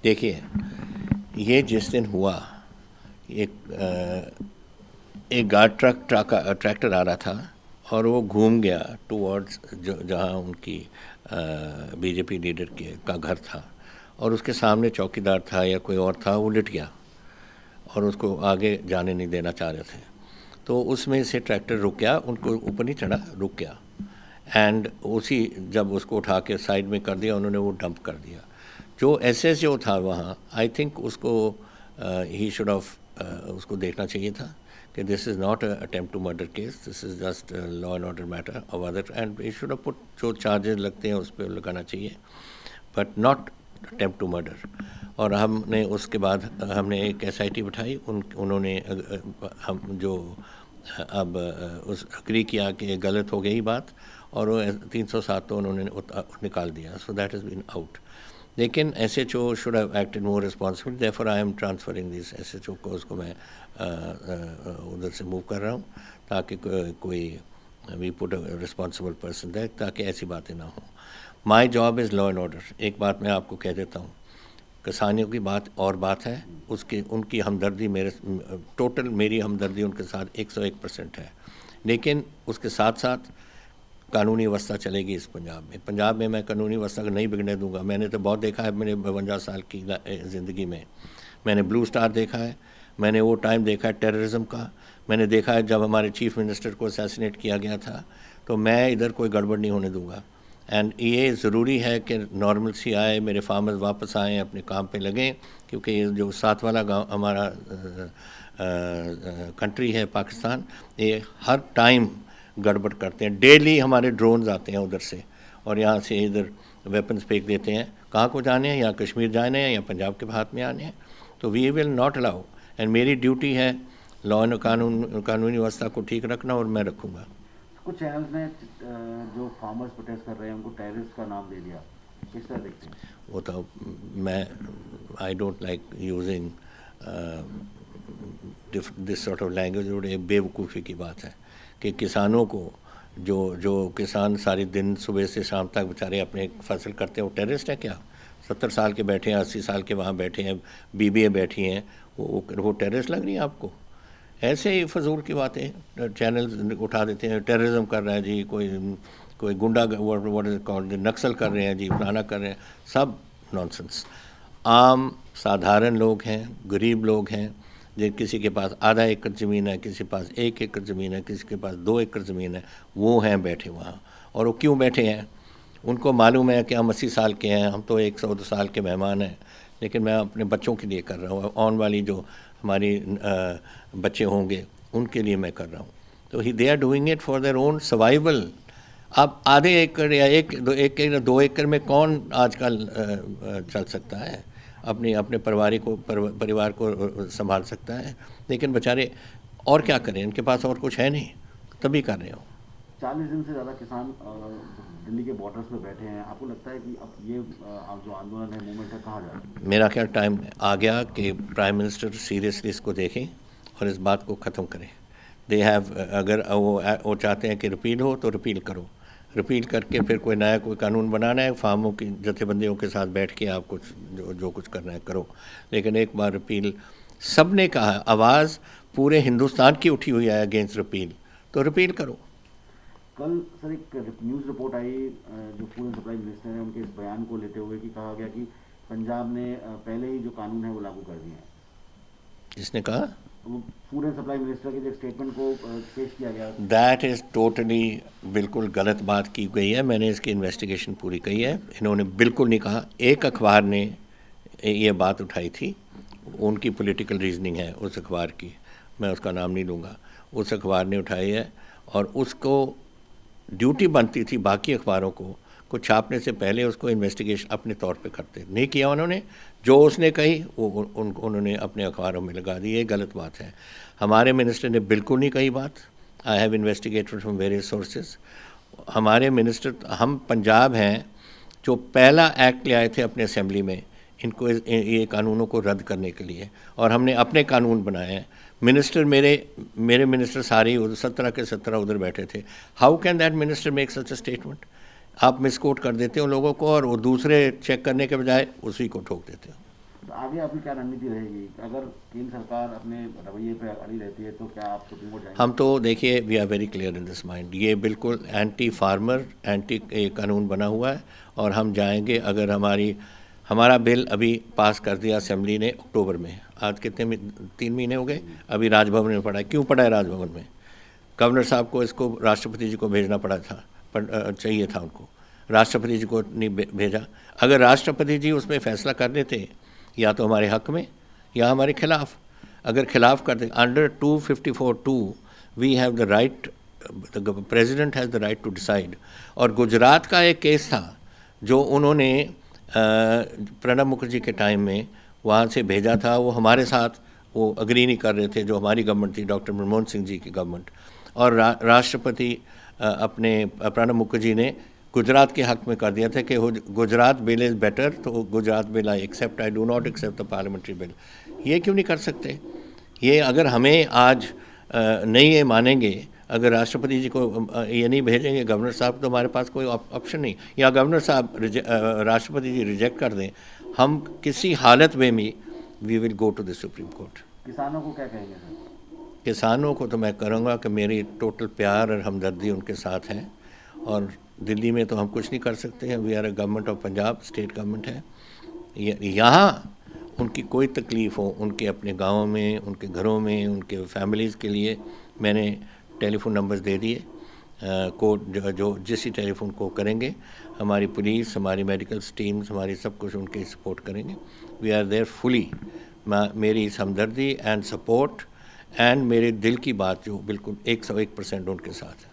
देखिए, ये जिस दिन हुआ, एक एक गार्ड ट्रैक्टर आ रहा था और वो घूम गया टूवर्ड्स जहाँ उनकी बीजेपी लीडर का घर था, और उसके सामने चौकीदार था या कोई और था, वो लिट गया और उसको आगे जाने नहीं देना चाह रहे थे। तो उसमें से ट्रैक्टर रुक गया, उनको ऊपर नहीं चढ़ा, रुक गया। एंड उसी जब उसको उठा के साइड में कर दिया, उन्होंने वो डंप कर दिया। जो एसएसओ था वहाँ, आई थिंक उसको ही शुड ऑफ उसको देखना चाहिए था कि this is not attempt to murder case, this is just law and order matter of other, and he should put जो चार्जेस लगते हैं उस पर लगाना चाहिए, but not attempt to murder. और हमने उसके बाद हमने एक एसआईटी बिठाई, उन्होंने हम जो अब उस अग्री किया कि गलत हो गई बात, और वो 307 तो उन्होंने निकाल दिया, so that is been out. लेकिन SHO should have acted more responsible, therefore I am transferring this SHO को, उसको मैं उधर से मूव कर रहा हूँ, ताकि कोई we put responsible person there, ताकि ऐसी बातें ना हों। My job is law and order. एक बात मैं आपको कह देता हूँ, किसानियों की बात और बात है, उसकी उनकी हमदर्दी टोटल मेरी हमदर्दी उनके साथ 101% है, लेकिन उसके साथ साथ कानूनी व्यवस्था चलेगी इस पंजाब में मैं कानूनी व्यवस्था को नहीं बिगड़ने दूंगा। मैंने तो बहुत देखा है मेरे 52 साल की ज़िंदगी में। मैंने ब्लू स्टार देखा है, मैंने वो टाइम देखा है टेररिज्म का, मैंने देखा है जब हमारे चीफ मिनिस्टर को असैसिनेट किया गया था। तो मैं इधर कोई गड़बड़ नहीं होने दूंगा। एंड ये ज़रूरी है कि नॉर्मल सी आए, मेरे फार्मर्स वापस आएँ, अपने काम पे लगें, क्योंकि ये जो साथ वाला गाँव हमारा कंट्री है पाकिस्तान, ये हर टाइम गड़बड़ करते हैं। डेली हमारे ड्रोन्स आते हैं उधर से, और यहाँ से इधर वेपन्स फेंक देते हैं। कहाँ को जाने हैं, या कश्मीर जाने हैं या पंजाब के हाथ में आने हैं। तो we will not allow, and मेरी ड्यूटी है लॉ एंड कानूनी व्यवस्था को ठीक रखना, और मैं रखूँगा। कुछ चैनल्स ने जो फार्मर्स प्रोटेस्ट कर रहे हैं उनको टेररिस्ट का नाम दे दिया, किस तरह देखते हैं? वो तो मैं I don't like using this sort of language. और एक बेवकूफ़ी की बात है कि किसानों को जो जो किसान सारे दिन सुबह से शाम तक बेचारे अपने फसल करते हैं, वो टेररिस्ट है क्या? 70 साल के बैठे हैं, 80 साल के वहाँ बैठे हैं, बीबी बैठी हैं, वो टेररिस्ट लग रही हैं आपको? ऐसे ही फजूल की बातें चैनल उठा देते हैं। टेररिज्म कर रहा है जी, कोई कोई गुंडा, व्हाट इज कॉल्ड, नक्सल कर रहे हैं जी, फलाना कर रहे हैं, सब नॉनसेंस। आम साधारण लोग हैं, गरीब लोग हैं, जिन किसी के पास आधा एकड़ ज़मीन है, किसी के पास 1 एकड़ ज़मीन है, किसी के पास 2 एकड़ ज़मीन है, वो हैं बैठे वहाँ। और वो क्यों बैठे हैं? उनको मालूम है कि हम 80 साल के हैं, हम तो 102 साल के मेहमान हैं, लेकिन मैं अपने बच्चों के लिए कर रहा हूँ, ऑन वाली जो हमारी बच्चे होंगे उनके लिए मैं कर रहा हूँ। तो ही they are doing it for their own survival. अब आधे एकड़ या 2 एकड़ में कौन आजकल चल सकता है, अपने अपने परिवार को संभाल सकता है? लेकिन बेचारे और क्या करें, इनके पास और कुछ है नहीं, तभी कर रहे हो। 40 दिन से ज़्यादा किसान दिल्ली के बॉर्डर्स पे बैठे हैं, आपको लगता है कि अब ये जो आंदोलन है, मूवमेंट है, कहाँ जा रहा है? मेरा क्या टाइम आ गया कि प्राइम मिनिस्टर सीरियसली इसको देखें और इस बात को ख़त्म करें। दे हैव, अगर वो चाहते हैं कि रिपील हो तो रिपील करो, रिपील करके फिर कोई नया कोई कानून बनाना है, फार्मों की जथेबंदियों के साथ बैठ के आप कुछ जो कुछ करना है करो। लेकिन एक बार रिपील, सब ने कहा, आवाज़ पूरे हिंदुस्तान की उठी हुई है अगेंस्ट रिपील, तो रिपील करो। कल सर एक न्यूज़ रिपोर्ट आई जो फूड एंड सप्लाई मिनिस्टर हैं, उनके इस बयान को लेते हुए कि कहा गया कि पंजाब ने पहले ही जो कानून है वो लागू कर दिए हैं। जिसने कहा? वो फूड एंड सप्लाई मिनिस्टर के जो स्टेटमेंट को पेश किया गया। दैट इज़ टोटली, बिल्कुल गलत बात की गई है। मैंने इसकी इन्वेस्टिगेशन पूरी की है, इन्होंने बिल्कुल नहीं कहा। एक अखबार ने ये बात उठाई थी, उनकी पॉलिटिकल रीजनिंग है उस अखबार की, मैं उसका नाम नहीं लूँगा, उस अखबार ने उठाई है, और उसको ड्यूटी बनती थी बाकी अखबारों को छापने से पहले उसको इन्वेस्टिगेशन अपने तौर पे करते, नहीं किया उन्होंने। जो उसने कही वो उन्होंने अपने अखबारों में लगा दी, ये गलत बात है। हमारे मिनिस्टर ने बिल्कुल नहीं कही बात। I have investigated from various sources. हमारे मिनिस्टर, हम पंजाब हैं जो पहला एक्ट ले आए थे अपने असेंबली में इनको ये कानूनों को रद्द करने के लिए, और हमने अपने कानून बनाए हैं। मिनिस्टर मेरे मिनिस्टर सारे 17 के 17 उधर बैठे थे। How can that minister make such a statement? आप मिसकोट कर देते हो लोगों को, और वो दूसरे चेक करने के बजाय उसी को ठोक देते हो। तो आगे आपकी क्या रणनीति रहेगी? अगर केंद्र सरकार अपने रवैये पे अड़ी रहती है तो क्या आप सुप्रीम कोर्ट जाएंगे? हम तो देखिए, we are very clear in this mind, ये बिल्कुल एंटी फार्मर एंटी कानून बना हुआ है और हम जाएंगे। अगर हमारा बिल अभी पास कर दिया असेंबली ने अक्टूबर में, आज कितने 3 महीने हो गए, अभी राजभवन में पड़ा है। क्यों पड़ा है राजभवन में? गवर्नर साहब को इसको राष्ट्रपति जी को भेजना पड़ा था, चाहिए था उनको, राष्ट्रपति जी को नहीं भेजा। अगर राष्ट्रपति जी उसमें फैसला कर लेते, या तो हमारे हक में या हमारे खिलाफ, अगर खिलाफ करते, under 254(2) we have the right, the president has the right to decide. और गुजरात का एक केस था जो उन्होंने प्रणब मुखर्जी के टाइम में वहाँ से भेजा था, वो हमारे साथ वो अग्री नहीं कर रहे थे, जो हमारी गवर्नमेंट थी, डॉक्टर मनमोहन सिंह जी की गवर्नमेंट, और राष्ट्रपति अपने प्रणब मुखर्जी ने गुजरात के हक में कर दिया था कि गुजरात बिल इज़ बेटर, तो Gujarat bill I accept, I do not accept the parliamentary bill. ये क्यों नहीं कर सकते? ये अगर हमें आज नहीं ये मानेंगे, अगर राष्ट्रपति जी को ये नहीं भेजेंगे गवर्नर साहब, तो हमारे पास कोई ऑप्शन नहीं। या गवर्नर साहब राष्ट्रपति जी रिजेक्ट कर दें, हम किसी हालत में भी we will go to the supreme court. किसानों को क्या कहेंगे सर? किसानों को तो मैं करूँगा कि मेरी टोटल प्यार और हमदर्दी उनके साथ है, और दिल्ली में तो हम कुछ नहीं कर सकते हैं, we are a government of Punjab, state government है। यहाँ उनकी कोई तकलीफ़ हो, उनके अपने गाँव में, उनके घरों में, उनके फैमिलीज़ के लिए मैंने टेलीफोन नंबर्स दे दिए, को जो जिस टेलीफोन को करेंगे, हमारी पुलिस, हमारी मेडिकल टीम्स, हमारी सब कुछ उनके सपोर्ट करेंगे। We are there fully. मेरी हमदर्दी एंड सपोर्ट एंड मेरे दिल की बात जो बिल्कुल 101% उनके साथ है।